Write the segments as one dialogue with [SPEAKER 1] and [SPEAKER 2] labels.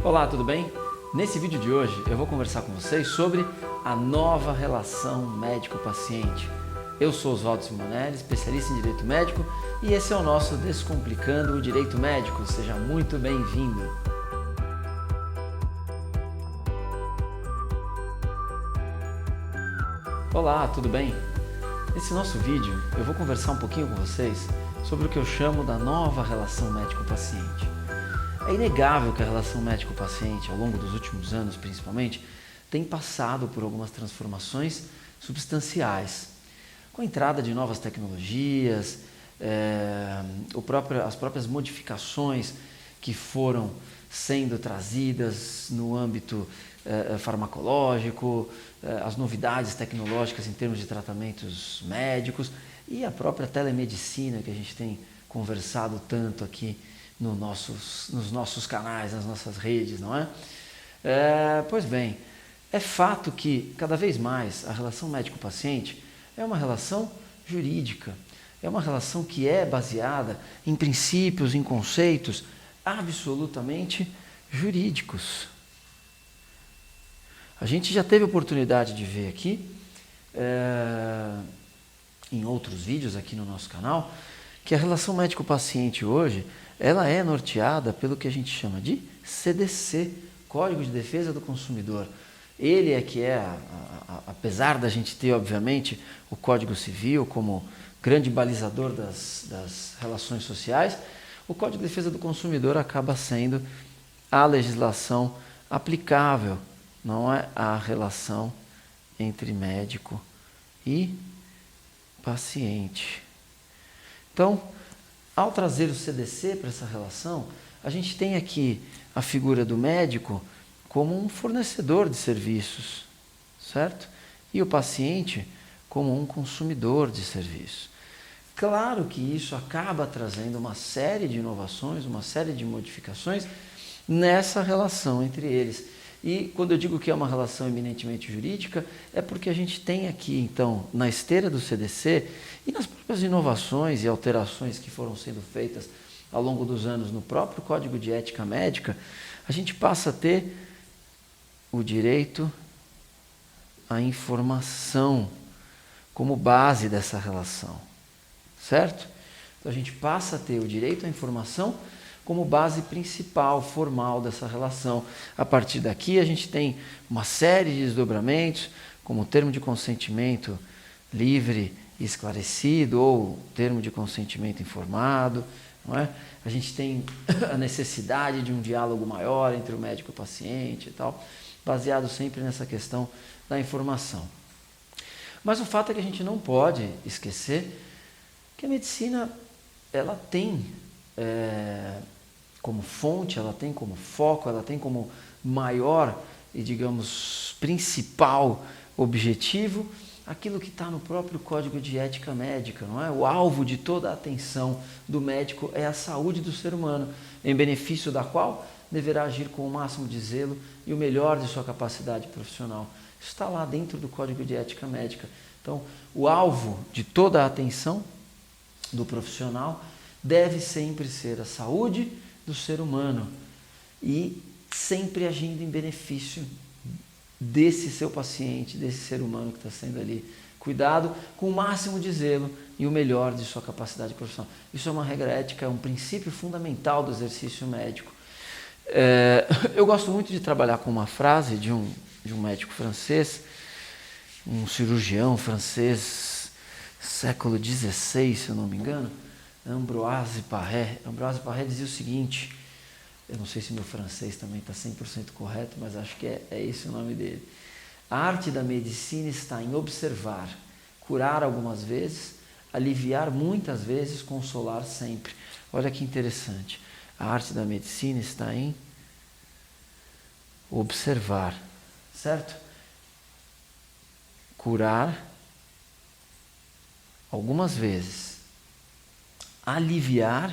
[SPEAKER 1] Olá, tudo bem? Nesse vídeo de hoje eu vou conversar com vocês sobre a nova relação médico-paciente. Eu sou Oswaldo Simonelli, especialista em Direito Médico, e esse é o nosso Descomplicando o Direito Médico. Seja muito bem-vindo! Olá, tudo bem? Nesse nosso vídeo eu vou conversar um pouquinho com vocês sobre o que eu chamo da nova relação médico-paciente. É inegável que a relação médico-paciente, ao longo dos últimos anos principalmente, tem passado por algumas transformações substanciais. Com a entrada de novas tecnologias, as próprias modificações que foram sendo trazidas no âmbito farmacológico, as novidades tecnológicas em termos de tratamentos médicos e a própria telemedicina que a gente tem conversado tanto aqui nos nossos canais, nas nossas redes, não é? Pois bem, é fato que cada vez mais a relação médico-paciente é uma relação jurídica, é uma relação que é baseada em princípios, em conceitos absolutamente jurídicos. A gente já teve a oportunidade de ver aqui, em outros vídeos aqui no nosso canal, que a relação médico-paciente hoje, ela é norteada pelo que a gente chama de CDC, Código de Defesa do Consumidor. Ele é que apesar da gente ter, obviamente, o Código Civil como grande balizador das relações sociais, o Código de Defesa do Consumidor acaba sendo a legislação aplicável, não é a relação entre médico e paciente. Então, ao trazer o CDC para essa relação, a gente tem aqui a figura do médico como um fornecedor de serviços, certo? E o paciente como um consumidor de serviços. Claro que isso acaba trazendo uma série de inovações, uma série de modificações nessa relação entre eles. E quando eu digo que é uma relação eminentemente jurídica, é porque a gente tem aqui, então, na esteira do CDC e nas próprias inovações e alterações que foram sendo feitas ao longo dos anos no próprio Código de Ética Médica, a gente passa a ter o direito à informação como base dessa relação, certo? Então a gente passa a ter o direito à informação como base principal, formal dessa relação. A partir daqui a gente tem uma série de desdobramentos, como o termo de consentimento livre e esclarecido, ou termo de consentimento informado, não é? A gente tem a necessidade de um diálogo maior entre o médico e o paciente e tal, baseado sempre nessa questão da informação. Mas o fato é que a gente não pode esquecer que a medicina, ela tem como fonte, ela tem como foco, ela tem como maior e, digamos, principal objetivo aquilo que está no próprio Código de Ética Médica, não é? O alvo de toda a atenção do médico é a saúde do ser humano, em benefício da qual deverá agir com o máximo de zelo e o melhor de sua capacidade profissional. Isso está lá dentro do Código de Ética Médica. Então, o alvo de toda a atenção do profissional deve sempre ser a saúde do ser humano e sempre agindo em benefício desse seu paciente, desse ser humano que está sendo ali cuidado, com o máximo de zelo e o melhor de sua capacidade profissional. Isso é uma regra ética, é um princípio fundamental do exercício médico. Eu gosto muito de trabalhar com uma frase de um médico francês, um cirurgião francês, século XVI, se eu não me engano, Ambroise Paré. Ambroise Paré dizia o seguinte, eu não sei se meu francês também está 100% correto, mas acho que é esse o nome dele. A arte da medicina está em observar, curar algumas vezes, aliviar muitas vezes, consolar sempre. Olha que interessante. A arte da medicina está em observar, certo? Curar algumas vezes, aliviar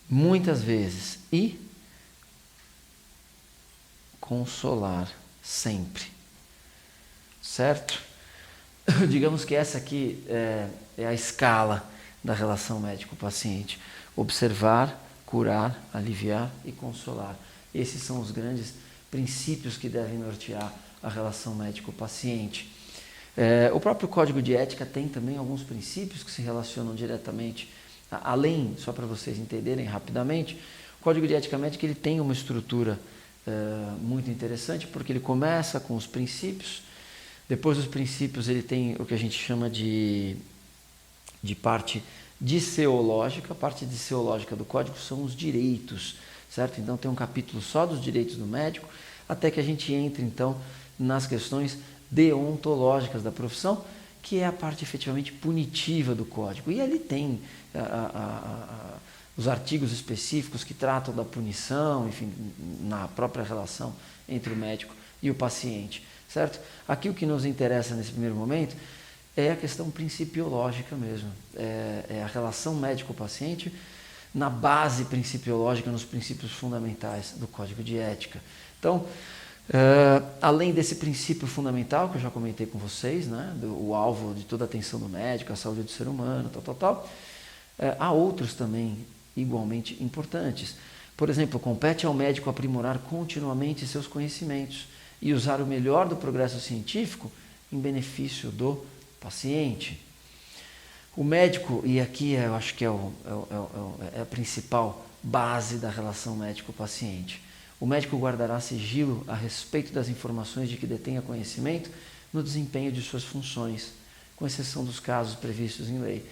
[SPEAKER 1] muitas vezes e consolar sempre, certo? Digamos que essa aqui é a escala da relação médico-paciente. Observar, curar, aliviar e consolar. Esses são os grandes princípios que devem nortear a relação médico-paciente. O próprio Código de Ética tem também alguns princípios que se relacionam diretamente, além, só para vocês entenderem rapidamente, o Código de Ética Médica ele tem uma estrutura muito interessante, porque ele começa com os princípios, depois dos princípios ele tem o que a gente chama de parte disseológica. A parte disseológica do Código são os direitos, certo? Então tem um capítulo só dos direitos do médico, até que a gente entre então nas questões deontológicas da profissão, que é a parte efetivamente punitiva do Código. E ali tem os artigos específicos que tratam da punição, enfim, na própria relação entre o médico e o paciente, certo? Aqui o que nos interessa nesse primeiro momento é a questão principiológica mesmo, é a relação médico-paciente na base principiológica, nos princípios fundamentais do Código de Ética. Então, além desse princípio fundamental que eu já comentei com vocês, né, o alvo de toda a atenção do médico, a saúde do ser humano, há outros também igualmente importantes. Por exemplo, compete ao médico aprimorar continuamente seus conhecimentos e usar o melhor do progresso científico em benefício do paciente. O médico, e aqui eu acho que é a principal base da relação médico-paciente, o médico guardará sigilo a respeito das informações de que detenha conhecimento no desempenho de suas funções, com exceção dos casos previstos em lei.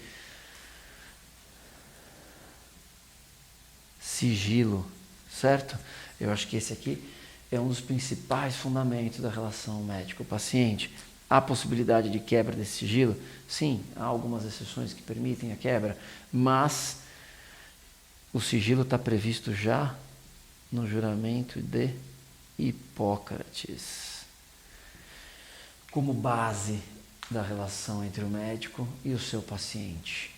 [SPEAKER 1] Sigilo, certo? Eu acho que esse aqui é um dos principais fundamentos da relação médico-paciente. Há possibilidade de quebra desse sigilo? Sim, há algumas exceções que permitem a quebra, mas o sigilo está previsto já no juramento de Hipócrates, como base da relação entre o médico e o seu paciente.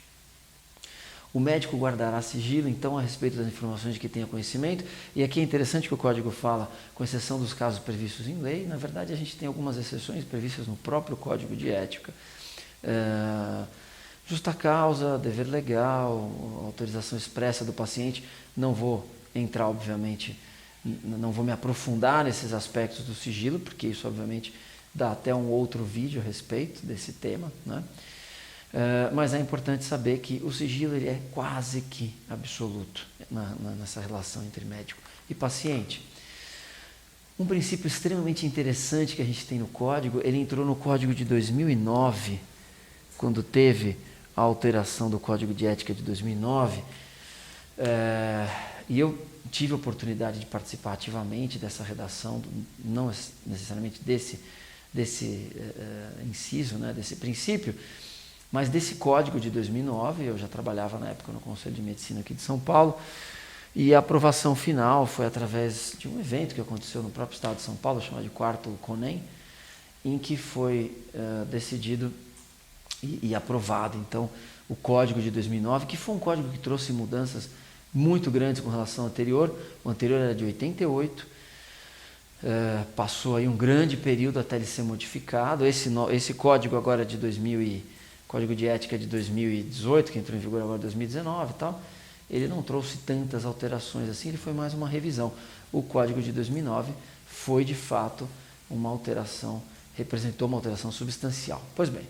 [SPEAKER 1] O médico guardará sigilo, então, a respeito das informações de que tenha conhecimento, e aqui é interessante que o Código fala, com exceção dos casos previstos em lei. Na verdade, a gente tem algumas exceções previstas no próprio Código de Ética. Justa causa, dever legal, autorização expressa do paciente. Não vou entrar, obviamente, não vou me aprofundar nesses aspectos do sigilo, porque isso, obviamente, dá até um outro vídeo a respeito desse tema, né? Mas é importante saber que o sigilo ele é quase que absoluto nessa relação entre médico e paciente. Um princípio extremamente interessante que a gente tem no Código, ele entrou no Código de 2009, quando teve a alteração do Código de Ética de 2009, e eu tive a oportunidade de participar ativamente dessa redação, não necessariamente desse inciso, né, desse princípio, mas desse Código de 2009. Eu já trabalhava na época no Conselho de Medicina aqui de São Paulo, e a aprovação final foi através de um evento que aconteceu no próprio estado de São Paulo, chamado de Quarto CONEM, em que foi decidido e aprovado, então, o Código de 2009, que foi um código que trouxe mudanças muito grandes com relação ao anterior. O anterior era de 88, passou aí um grande período até ele ser modificado. Esse código agora de Código de Ética de 2018, que entrou em vigor agora em 2019 e tal, ele não trouxe tantas alterações assim, ele foi mais uma revisão. O Código de 2009 foi, de fato, uma alteração, representou uma alteração substancial. Pois bem,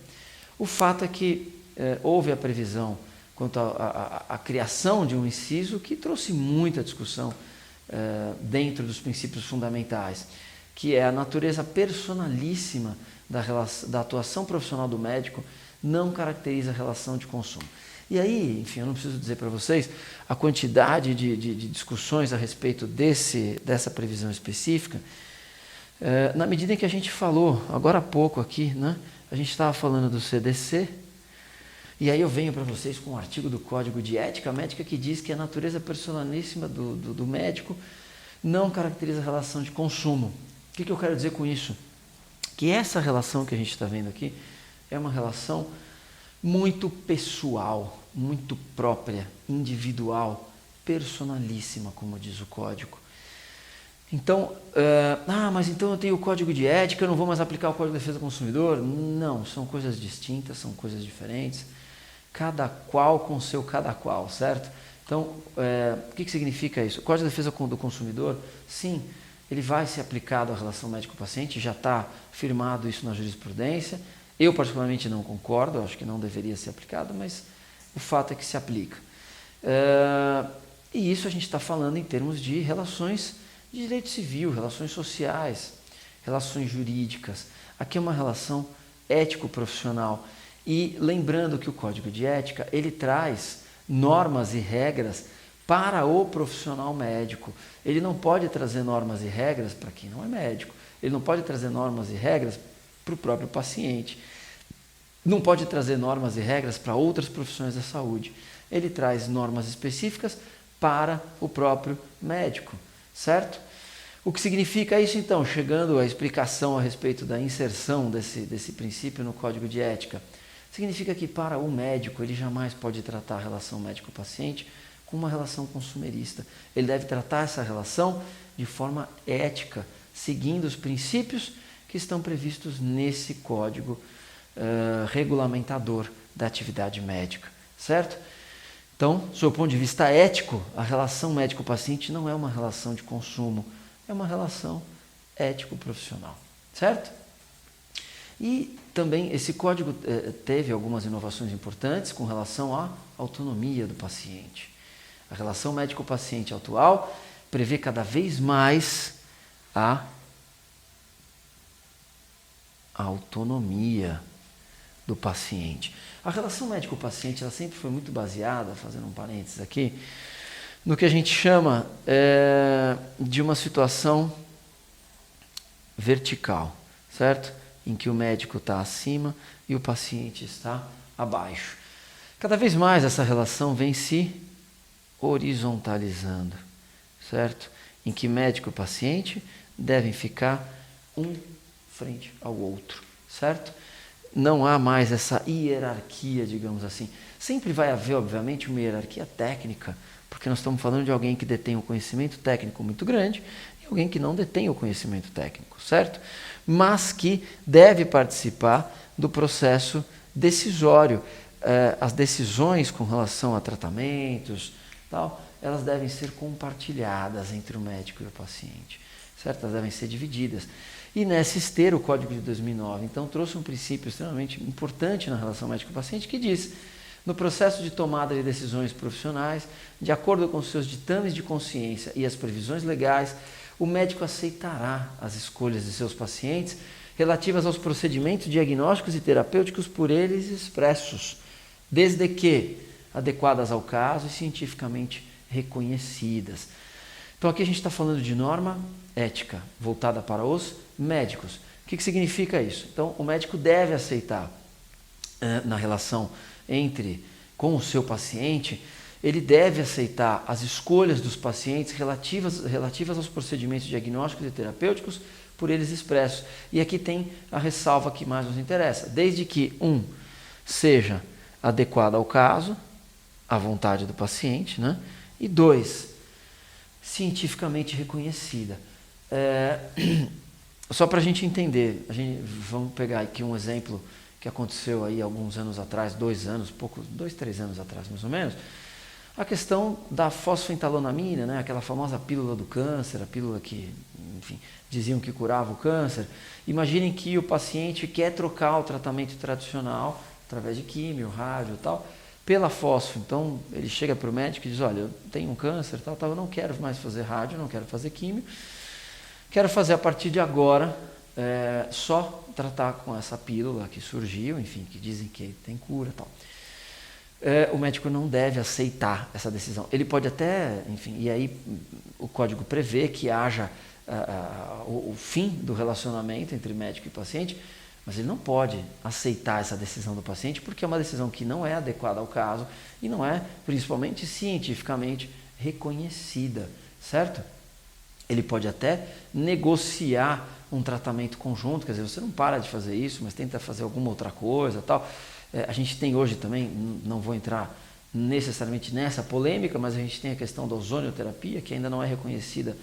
[SPEAKER 1] o fato é que houve a previsão quanto à criação de um inciso que trouxe muita discussão dentro dos princípios fundamentais, que é a natureza personalíssima da atuação profissional do médico não caracteriza a relação de consumo. E aí, enfim, eu não preciso dizer para vocês a quantidade de discussões a respeito dessa previsão específica, na medida em que a gente falou agora há pouco aqui, né? A gente estava falando do CDC, e aí eu venho para vocês com um artigo do Código de Ética Médica que diz que a natureza personalíssima do médico não caracteriza a relação de consumo. O que eu quero dizer com isso? Que essa relação que a gente está vendo aqui é uma relação muito pessoal, muito própria, individual, personalíssima, como diz o Código. Então, mas então eu tenho o Código de Ética, eu não vou mais aplicar o Código de Defesa do Consumidor? Não, são coisas distintas, são coisas diferentes, cada qual com seu cada qual, certo? Então, o que significa isso? O Código de Defesa do Consumidor, sim, ele vai ser aplicado à relação médico-paciente, já está firmado isso na jurisprudência. Eu, particularmente, não concordo, acho que não deveria ser aplicado, mas o fato é que se aplica. E isso a gente está falando em termos de relações de direito civil, relações sociais, relações jurídicas. Aqui é uma relação ético-profissional. E lembrando que o Código de Ética, ele traz normas e regras para o profissional médico. Ele não pode trazer normas e regras para quem não é médico. Ele não pode trazer normas e regras para o próprio paciente. Não pode trazer normas e regras para outras profissões da saúde. Ele traz normas específicas para o próprio médico, certo? O que significa isso, então? Chegando à explicação a respeito da inserção desse princípio no Código de Ética. Significa que para o médico ele jamais pode tratar a relação médico-paciente como uma relação consumerista. Ele deve tratar essa relação de forma ética, seguindo os princípios que estão previstos nesse código regulamentador da atividade médica, certo? Então, sob o ponto de vista ético, a relação médico-paciente não é uma relação de consumo, é uma relação ético-profissional, certo? E também esse código teve algumas inovações importantes com relação à autonomia do paciente. A relação médico-paciente atual prevê cada vez mais a autonomia do paciente. A relação médico-paciente ela sempre foi muito baseada, fazendo um parênteses aqui, no que a gente chama de uma situação vertical, certo? Em que o médico está acima e o paciente está abaixo. Cada vez mais essa relação vem se horizontalizando, certo? Em que médico e paciente devem ficar um frente ao outro, certo? Não há mais essa hierarquia, digamos assim. Sempre vai haver, obviamente, uma hierarquia técnica, porque nós estamos falando de alguém que detém um conhecimento técnico muito grande e alguém que não detém o conhecimento técnico, certo? Mas que deve participar do processo decisório. As decisões com relação a tratamentos, tal, elas devem ser compartilhadas entre o médico e o paciente, certo? Elas devem ser divididas. E nessa esteira, o Código de 2009, então, trouxe um princípio extremamente importante na relação médico-paciente que diz: no processo de tomada de decisões profissionais, de acordo com seus ditames de consciência e as previsões legais, o médico aceitará as escolhas de seus pacientes relativas aos procedimentos diagnósticos e terapêuticos por eles expressos, desde que adequadas ao caso e cientificamente reconhecidas. Então aqui a gente está falando de norma ética voltada para os médicos. O que significa isso? Então o médico deve aceitar na relação com o seu paciente, ele deve aceitar as escolhas dos pacientes relativas aos procedimentos diagnósticos e terapêuticos por eles expressos. E aqui tem a ressalva que mais nos interessa, desde que seja adequada ao caso, à vontade do paciente, né? E 2, cientificamente reconhecida. Só para a gente entender, vamos pegar aqui um exemplo que aconteceu aí alguns anos atrás, 2, 3 anos atrás mais ou menos, a questão da fosfentalonamina, né? Aquela famosa pílula do câncer, a pílula que, enfim, diziam que curava o câncer. Imaginem que o paciente quer trocar o tratamento tradicional, através de químio, rádio e tal, pela fosfo. Então, ele chega para o médico e diz: olha, eu tenho um câncer, tal, eu não quero mais fazer rádio, não quero fazer químio, quero fazer a partir de agora só tratar com essa pílula que surgiu, enfim, que dizem que tem cura e tal. O médico não deve aceitar essa decisão. Ele pode até, enfim, e aí o código prevê que haja o fim do relacionamento entre médico e paciente, mas ele não pode aceitar essa decisão do paciente porque é uma decisão que não é adequada ao caso e não é, principalmente, cientificamente reconhecida, certo? Ele pode até negociar um tratamento conjunto, quer dizer, você não para de fazer isso, mas tenta fazer alguma outra coisa, tal. A gente tem hoje também, não vou entrar necessariamente nessa polêmica, mas a gente tem a questão da ozonioterapia, que ainda não é reconhecida,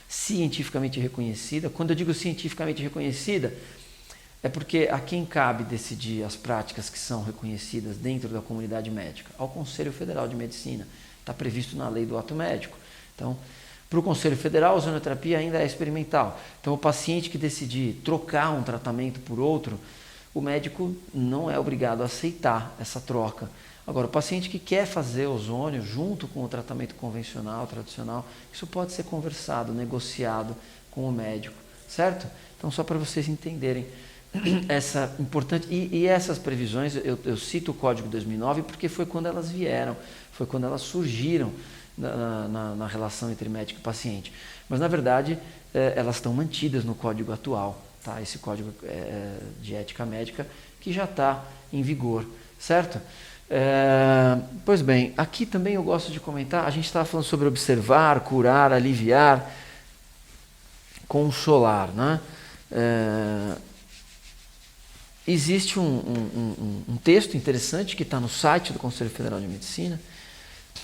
[SPEAKER 1] cientificamente reconhecida. Quando eu digo cientificamente reconhecida, é porque a quem cabe decidir as práticas que são reconhecidas dentro da comunidade médica? Ao Conselho Federal de Medicina, está previsto na lei do ato médico. Então, para o Conselho Federal, a ozonoterapia ainda é experimental. Então, o paciente que decidir trocar um tratamento por outro, o médico não é obrigado a aceitar essa troca. Agora, o paciente que quer fazer ozônio junto com o tratamento convencional, tradicional, isso pode ser conversado, negociado com o médico, certo? Então, só para vocês entenderem essa importante... E essas previsões, eu cito o Código 2009 porque foi quando elas vieram, foi quando elas surgiram na relação entre médico e paciente. Mas, na verdade, elas estão mantidas no código atual, tá? Esse código de ética médica que já está em vigor, certo? Pois bem, aqui também eu gosto de comentar, a gente estava falando sobre observar, curar, aliviar, consolar, né? Existe um texto interessante que está no site do Conselho Federal de Medicina,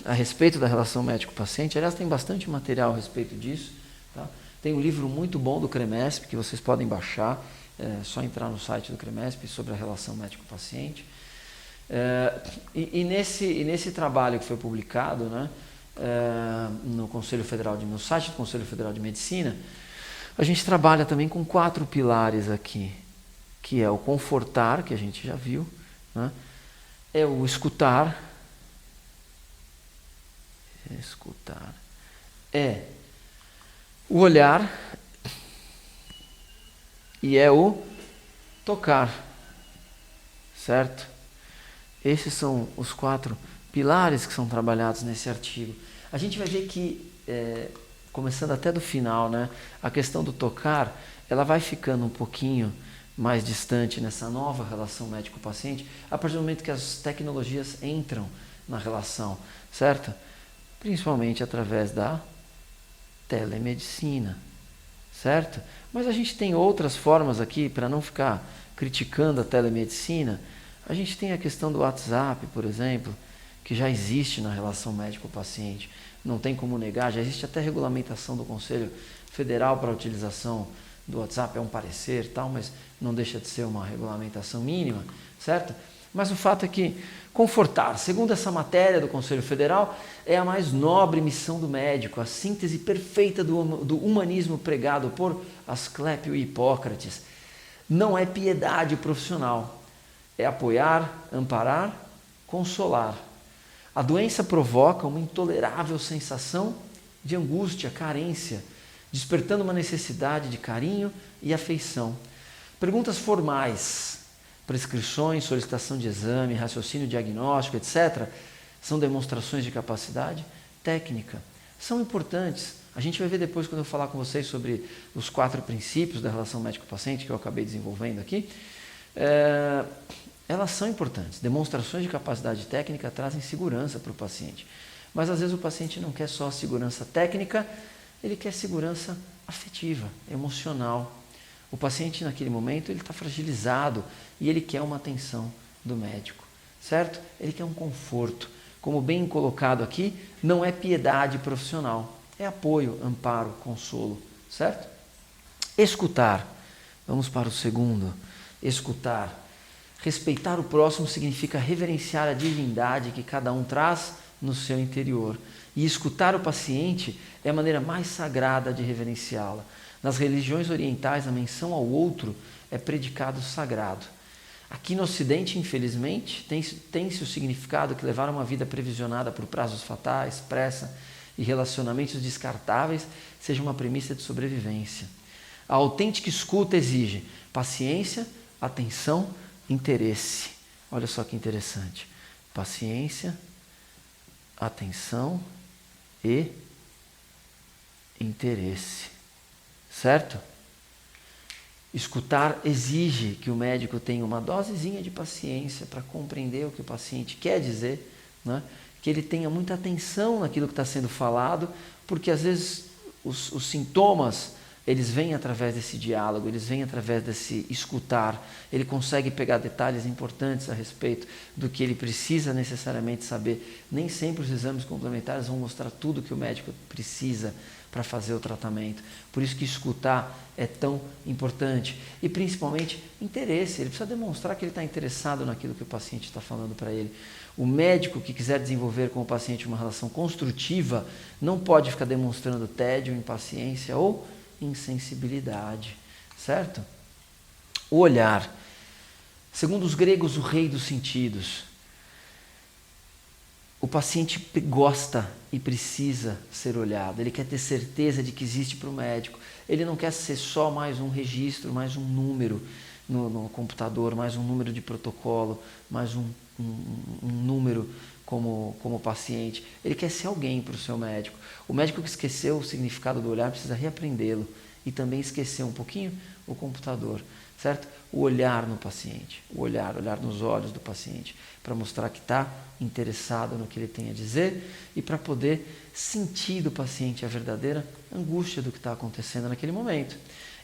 [SPEAKER 1] a respeito da relação médico-paciente. Aliás, tem bastante material a respeito disso. Tá? Tem um livro muito bom do CREMESP, que vocês podem baixar, é só entrar no site do CREMESP sobre a relação médico-paciente. E nesse trabalho que foi publicado, né, no site do Conselho Federal de Medicina, a gente trabalha também com 4 pilares aqui, que é o confortar, que a gente já viu, né, é o escutar, é o olhar e é o tocar, certo? Esses são os 4 pilares que são trabalhados nesse artigo. A gente vai ver que, começando até do final, né, a questão do tocar, ela vai ficando um pouquinho mais distante nessa nova relação médico-paciente, a partir do momento que as tecnologias entram na relação, certo? Principalmente através da telemedicina, certo? Mas a gente tem outras formas aqui, para não ficar criticando a telemedicina. A gente tem a questão do WhatsApp, por exemplo, que já existe na relação médico-paciente. Não tem como negar, já existe até regulamentação do Conselho Federal para a utilização do WhatsApp, é um parecer, tal, mas não deixa de ser uma regulamentação mínima, certo? Mas o fato é que confortar, segundo essa matéria do Conselho Federal, é a mais nobre missão do médico, a síntese perfeita do humanismo pregado por Asclépio e Hipócrates. Não é piedade profissional, é apoiar, amparar, consolar. A doença provoca uma intolerável sensação de angústia, carência, despertando uma necessidade de carinho e afeição. Perguntas formais, prescrições, solicitação de exame, raciocínio diagnóstico, etc., são demonstrações de capacidade técnica. São importantes. A gente vai ver depois, quando eu falar com vocês sobre os 4 princípios da relação médico-paciente que eu acabei desenvolvendo aqui. Elas são importantes. Demonstrações de capacidade técnica trazem segurança para o paciente. Mas às vezes o paciente não quer só segurança técnica, ele quer segurança afetiva, emocional. O paciente naquele momento ele está fragilizado e ele quer uma atenção do médico, certo? Ele quer um conforto. Como bem colocado aqui, não é piedade profissional, é apoio, amparo, consolo, certo? Escutar. Vamos para o segundo. Escutar. Respeitar o próximo significa reverenciar a divindade que cada um traz no seu interior. E escutar o paciente é a maneira mais sagrada de reverenciá-la. Nas religiões orientais, a menção ao outro é predicado sagrado. Aqui no Ocidente, infelizmente, tem-se o significado que levar uma vida previsionada por prazos fatais, pressa e relacionamentos descartáveis seja uma premissa de sobrevivência. A autêntica escuta exige paciência, atenção, interesse. Olha só que interessante. Paciência, atenção e interesse. Certo? Escutar exige que o médico tenha uma dosezinha de paciência para compreender o que o paciente quer dizer, né? Que ele tenha muita atenção naquilo que está sendo falado, porque às vezes os sintomas eles vêm através desse diálogo, eles vêm através desse escutar, ele consegue pegar detalhes importantes a respeito do que ele precisa necessariamente saber. Nem sempre os exames complementares vão mostrar tudo que o médico precisa para fazer o tratamento. Por isso que escutar é tão importante. E principalmente interesse. Ele precisa demonstrar que ele está interessado naquilo que o paciente está falando para ele. O médico que quiser desenvolver com o paciente uma relação construtiva não pode ficar demonstrando tédio, impaciência ou insensibilidade, certo? O olhar. Segundo os gregos, o rei dos sentidos. O paciente gosta e precisa ser olhado. Ele quer ter certeza de que existe para o médico. Ele não quer ser só mais um registro, mais um número no computador, mais um número de protocolo, mais um número como paciente. Ele quer ser alguém para o seu médico. O médico que esqueceu o significado do olhar precisa reaprendê-lo e também esquecer um pouquinho o computador, certo? O olhar no paciente, olhar nos olhos do paciente, para mostrar que está interessado no que ele tem a dizer e para poder sentir do paciente a verdadeira angústia do que está acontecendo naquele momento.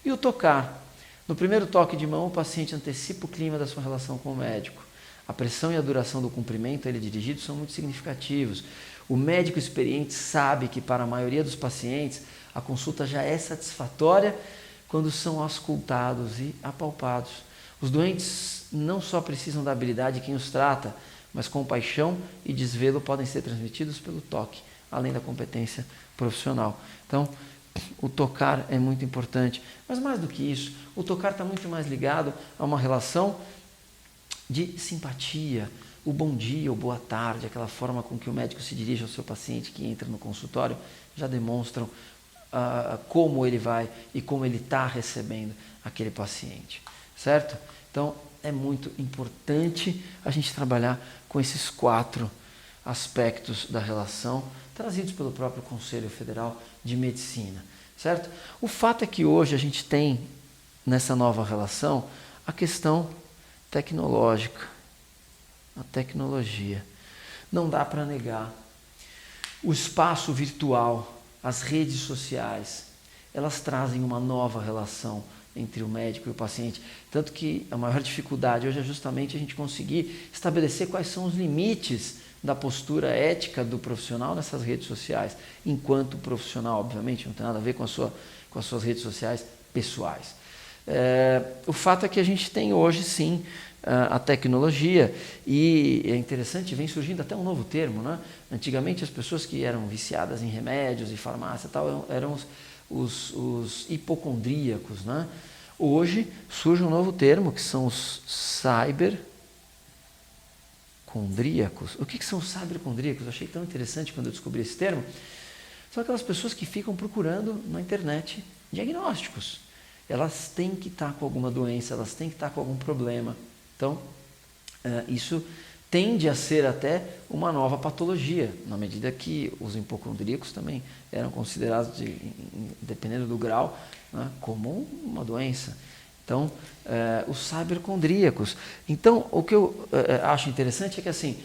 [SPEAKER 1] E o tocar. No primeiro toque de mão, o paciente antecipa o clima da sua relação com o médico. A pressão e a duração do cumprimento a ele dirigido são muito significativos. O médico experiente sabe que para a maioria dos pacientes a consulta já é satisfatória quando são auscultados e apalpados. Os doentes não só precisam da habilidade de quem os trata, mas compaixão e desvelo podem ser transmitidos pelo toque, além da competência profissional. Então, o tocar é muito importante. Mas mais do que isso, o tocar está muito mais ligado a uma relação de simpatia, o bom dia, o boa tarde, aquela forma com que o médico se dirige ao seu paciente que entra no consultório, já demonstram como ele vai e como ele está recebendo aquele paciente, certo? Então, é muito importante a gente trabalhar com esses 4 aspectos da relação, trazidos pelo próprio Conselho Federal de Medicina, certo? O fato é que hoje a gente tem, nessa nova relação, a questão tecnológica, a tecnologia. Não dá para negar. O espaço virtual, as redes sociais, elas trazem uma nova relação entre o médico e o paciente. Tanto que a maior dificuldade hoje é justamente a gente conseguir estabelecer quais são os limites da postura ética do profissional nessas redes sociais. Enquanto profissional, obviamente, não tem nada a ver com as suas redes sociais pessoais. O fato é que a gente tem hoje, sim, a tecnologia, e é interessante, vem surgindo até um novo termo, né? Antigamente as pessoas que eram viciadas em remédios e farmácia e tal eram os hipocondríacos, né? Hoje surge um novo termo que são os cybercondríacos. O que são os cybercondríacos? Eu achei tão interessante quando eu descobri esse termo. São aquelas pessoas que ficam procurando na internet diagnósticos. Elas têm que estar com alguma doença, elas têm que estar com algum problema. Então, isso tende a ser até uma nova patologia, na medida que os hipocondríacos também eram considerados, dependendo do grau, né, como uma doença. Então, os cybercondríacos. Então, o que eu acho interessante é que, assim,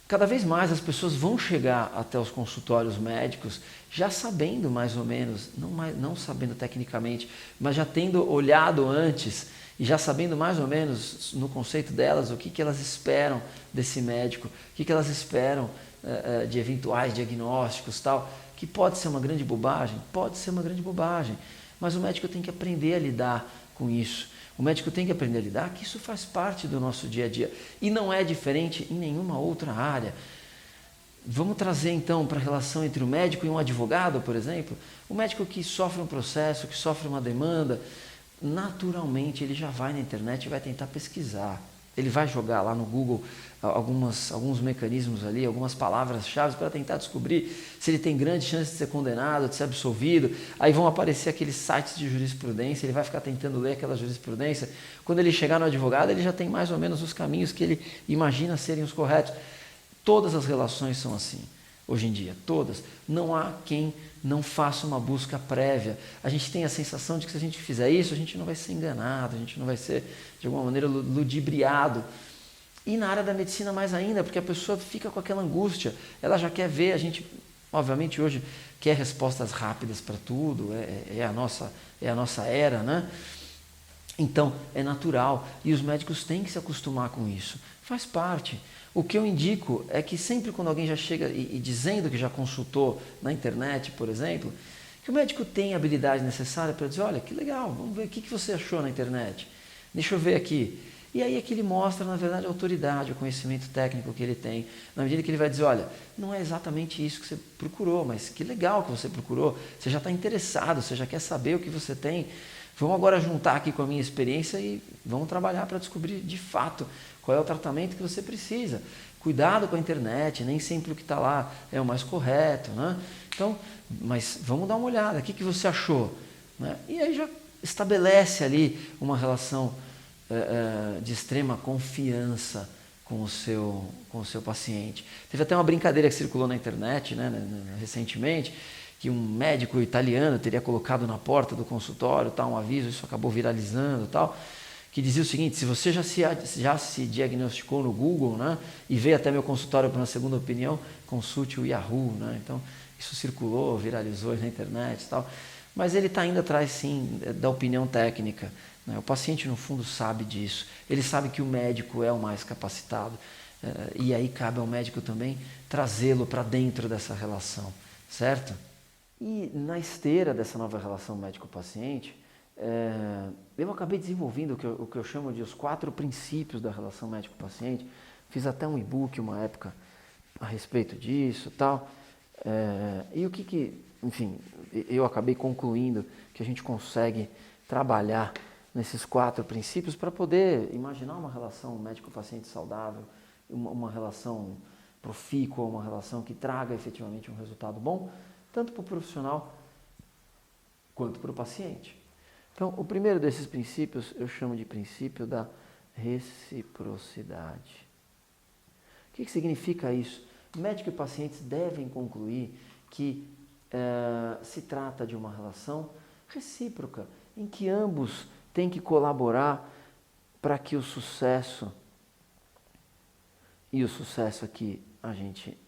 [SPEAKER 1] cada vez mais as pessoas vão chegar até os consultórios médicos já sabendo mais ou menos, não sabendo tecnicamente, mas já tendo olhado antes e já sabendo mais ou menos no conceito delas o que elas esperam desse médico, o que elas esperam de eventuais diagnósticos, tal, que pode ser uma grande bobagem, mas o médico tem que aprender a lidar com isso. O médico tem que aprender a lidar, que isso faz parte do nosso dia a dia e não é diferente em nenhuma outra área. Vamos trazer então para a relação entre o médico e um advogado, por exemplo. O médico que sofre um processo, que sofre uma demanda, naturalmente ele já vai na internet e vai tentar pesquisar. Ele vai jogar lá no Google alguns mecanismos ali, algumas palavras-chave para tentar descobrir se ele tem grande chance de ser condenado, de ser absolvido. Aí vão aparecer aqueles sites de jurisprudência, ele vai ficar tentando ler aquela jurisprudência. Quando ele chegar no advogado, ele já tem mais ou menos os caminhos que ele imagina serem os corretos. Todas as relações são assim, hoje em dia, todas. Não há quem não faça uma busca prévia. A gente tem a sensação de que se a gente fizer isso, a gente não vai ser enganado, a gente não vai ser, de alguma maneira, ludibriado. E na área da medicina mais ainda, porque a pessoa fica com aquela angústia, ela já quer ver, a gente, obviamente, hoje quer respostas rápidas para tudo, é a nossa era, né? Então, é natural, e os médicos têm que se acostumar com isso, faz parte. O que eu indico é que sempre quando alguém já chega e dizendo que já consultou na internet, por exemplo, Que o médico tem a habilidade necessária para dizer, olha, que legal, vamos ver o que você achou na internet. Deixa eu ver aqui. E aí é que ele mostra, na verdade, a autoridade, o conhecimento técnico que ele tem. Na medida que ele vai dizer, olha, não é exatamente isso que você procurou, mas que legal que você procurou. Você já está interessado, você já quer saber o que você tem. Vamos agora juntar aqui com a minha experiência e vamos trabalhar para descobrir de fato qual é o tratamento que você precisa. Cuidado com a internet, nem sempre o que está lá é o mais correto, né? Então, mas vamos dar uma olhada, o que você achou? Né? E aí já estabelece ali uma relação de extrema confiança com o seu paciente. Teve até uma brincadeira que circulou na internet, né, recentemente, que um médico italiano teria colocado na porta do consultório um aviso, isso acabou viralizando, que dizia o seguinte: se você já se diagnosticou no Google, né, e veio até meu consultório para uma segunda opinião, consulte o Yahoo. Né? Então, isso circulou, viralizou na internet e tal. Mas ele está indo atrás, sim, da opinião técnica. Né? O paciente, no fundo, sabe disso. Ele sabe que o médico é o mais capacitado. E aí cabe ao médico também trazê-lo para dentro dessa relação, certo? E na esteira dessa nova relação médico-paciente, eu acabei desenvolvendo o que eu chamo de os 4 princípios da relação médico-paciente. Fiz até um e-book uma época a respeito disso, tal. E o enfim, eu acabei concluindo que a gente consegue trabalhar nesses 4 princípios para poder imaginar uma relação médico-paciente saudável, uma relação profícua, uma relação que traga efetivamente um resultado bom, tanto para o profissional quanto para o paciente. Então, o primeiro desses princípios eu chamo de princípio da reciprocidade. O que significa isso? Médico e pacientes devem concluir que se trata de uma relação recíproca, em que ambos têm que colaborar para que o sucesso, e o sucesso aqui a gente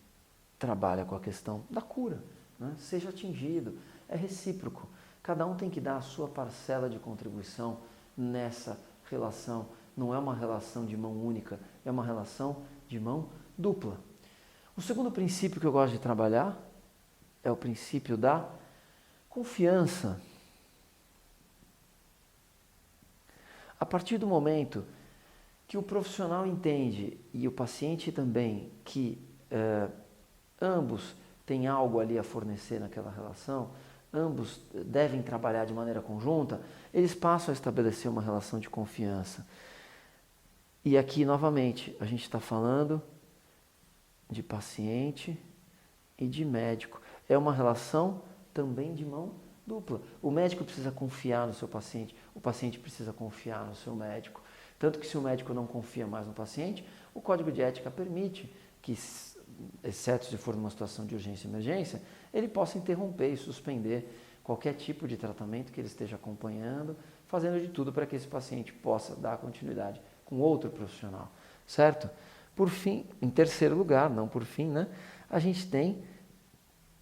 [SPEAKER 1] trabalha com a questão da cura, né, seja atingido. É recíproco. Cada um tem que dar a sua parcela de contribuição nessa relação. Não é uma relação de mão única, é uma relação de mão dupla. O segundo princípio que eu gosto de trabalhar é o princípio da confiança. A partir do momento que o profissional entende, e o paciente também, que ambos têm algo ali a fornecer naquela relação, ambos devem trabalhar de maneira conjunta, eles passam a estabelecer uma relação de confiança. E aqui, novamente, a gente está falando de paciente e de médico. É uma relação também de mão dupla. O médico precisa confiar no seu paciente, o paciente precisa confiar no seu médico. Tanto que se o médico não confia mais no paciente, o Código de Ética permite que, exceto se for numa situação de urgência e emergência, ele possa interromper e suspender qualquer tipo de tratamento que ele esteja acompanhando, fazendo de tudo para que esse paciente possa dar continuidade com outro profissional, certo? Por fim, em terceiro lugar, não por fim, né, a gente tem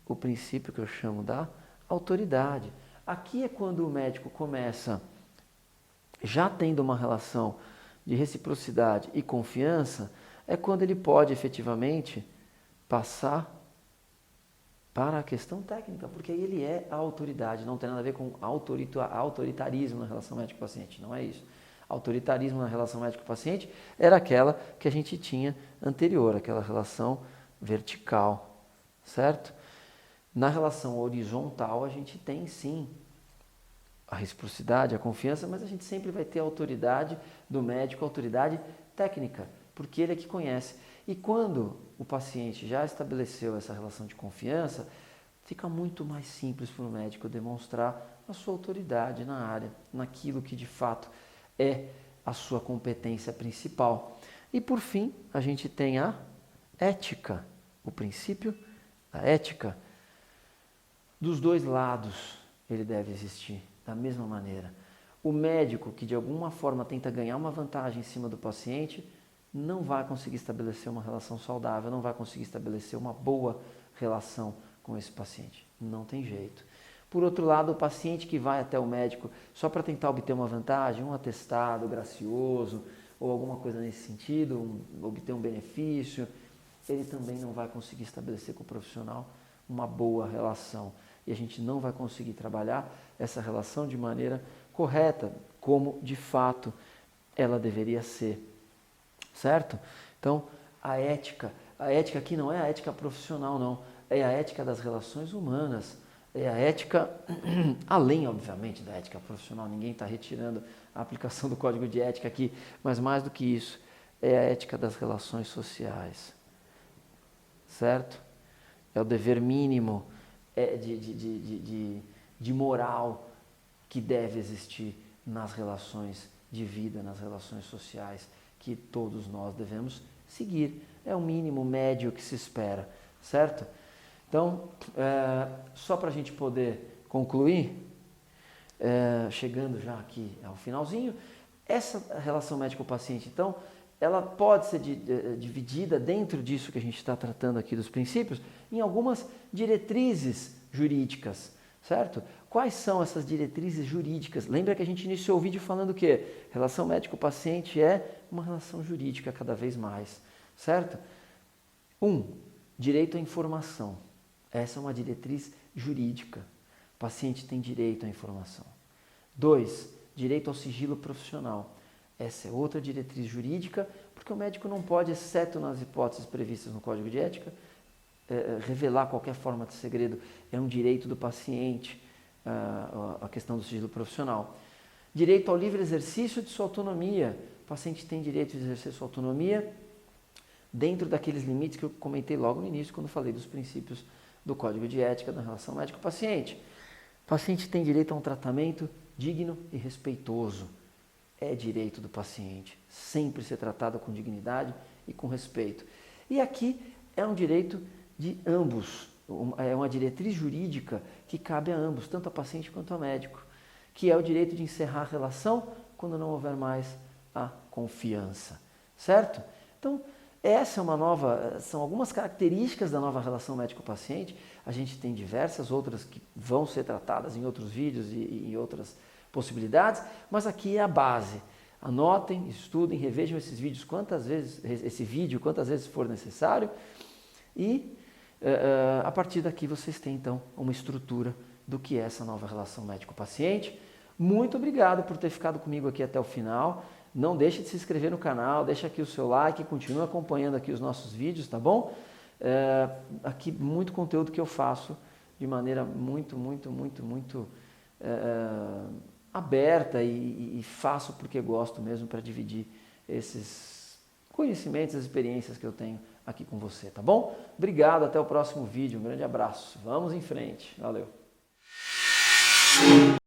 [SPEAKER 1] o princípio que eu chamo da autoridade. Aqui é quando o médico começa, já tendo uma relação de reciprocidade e confiança, é quando ele pode efetivamente passar para a questão técnica, porque aí ele é a autoridade, não tem nada a ver com autoritarismo na relação médico-paciente, não é isso. Autoritarismo na relação médico-paciente era aquela que a gente tinha anterior, aquela relação vertical, certo? Na relação horizontal a gente tem sim a reciprocidade, a confiança, mas a gente sempre vai ter a autoridade do médico, a autoridade técnica, porque ele é que conhece. E quando o paciente já estabeleceu essa relação de confiança, fica muito mais simples para o médico demonstrar a sua autoridade na área, naquilo que de fato é a sua competência principal. E por fim, a gente tem a ética, o princípio da ética. Dos dois lados ele deve existir, da mesma maneira. O médico que de alguma forma tenta ganhar uma vantagem em cima do paciente não vai conseguir estabelecer uma relação saudável, não vai conseguir estabelecer uma boa relação com esse paciente. Não tem jeito. Por outro lado, o paciente que vai até o médico só para tentar obter uma vantagem, um atestado gracioso ou alguma coisa nesse sentido, obter um benefício, ele também não vai conseguir estabelecer com o profissional uma boa relação. e a gente não vai conseguir trabalhar essa relação de maneira correta, como de fato ela deveria ser, certo? Então, a ética aqui não é a ética profissional, não, é a ética das relações humanas, é a ética, além, obviamente, da ética profissional, ninguém está retirando a aplicação do código de ética aqui, mas mais do que isso, é a ética das relações sociais, certo? É o dever mínimo de moral que deve existir nas relações de vida, nas relações sociais, que todos nós devemos seguir. É o mínimo médio que se espera, certo? Então, só para a gente poder concluir, chegando já aqui ao finalzinho, essa relação médico-paciente, então, ela pode ser dividida dentro disso que a gente está tratando aqui dos princípios, em algumas diretrizes jurídicas, certo? Quais são essas diretrizes jurídicas? Lembra que a gente iniciou o vídeo falando o quê? Relação médico-paciente é uma relação jurídica cada vez mais, certo? 1. Direito à informação. Essa é uma diretriz jurídica. O paciente tem direito à informação. 2. Direito ao sigilo profissional. Essa é outra diretriz jurídica, porque o médico não pode, exceto nas hipóteses previstas no Código de Ética, revelar qualquer forma de segredo. É um direito do paciente, a questão do sigilo profissional. Direito ao livre exercício de sua autonomia. O paciente tem direito de exercer sua autonomia dentro daqueles limites que eu comentei logo no início, quando falei dos princípios do Código de Ética da relação médico-paciente. O paciente tem direito a um tratamento digno e respeitoso. É direito do paciente sempre ser tratado com dignidade e com respeito. E aqui é um direito de ambos, é uma diretriz jurídica que cabe a ambos, tanto a paciente quanto ao médico, que é o direito de encerrar a relação quando não houver mais a confiança, certo? Então, essa é são algumas características da nova relação médico-paciente. A gente tem diversas outras que vão ser tratadas em outros vídeos e em outras possibilidades, mas aqui é a base. Anotem, estudem, revejam esses vídeos quantas vezes for necessário e a partir daqui vocês têm então uma estrutura do que é essa nova relação médico-paciente. Muito obrigado por ter ficado comigo aqui até o final. Não deixe de se inscrever no canal, deixa aqui o seu like, continue acompanhando aqui os nossos vídeos, tá bom? Aqui muito conteúdo que eu faço de maneira muito aberta e faço porque gosto mesmo para dividir esses conhecimentos, as experiências que eu tenho aqui com você, tá bom? Obrigado, até o próximo vídeo, um grande abraço, vamos em frente, valeu!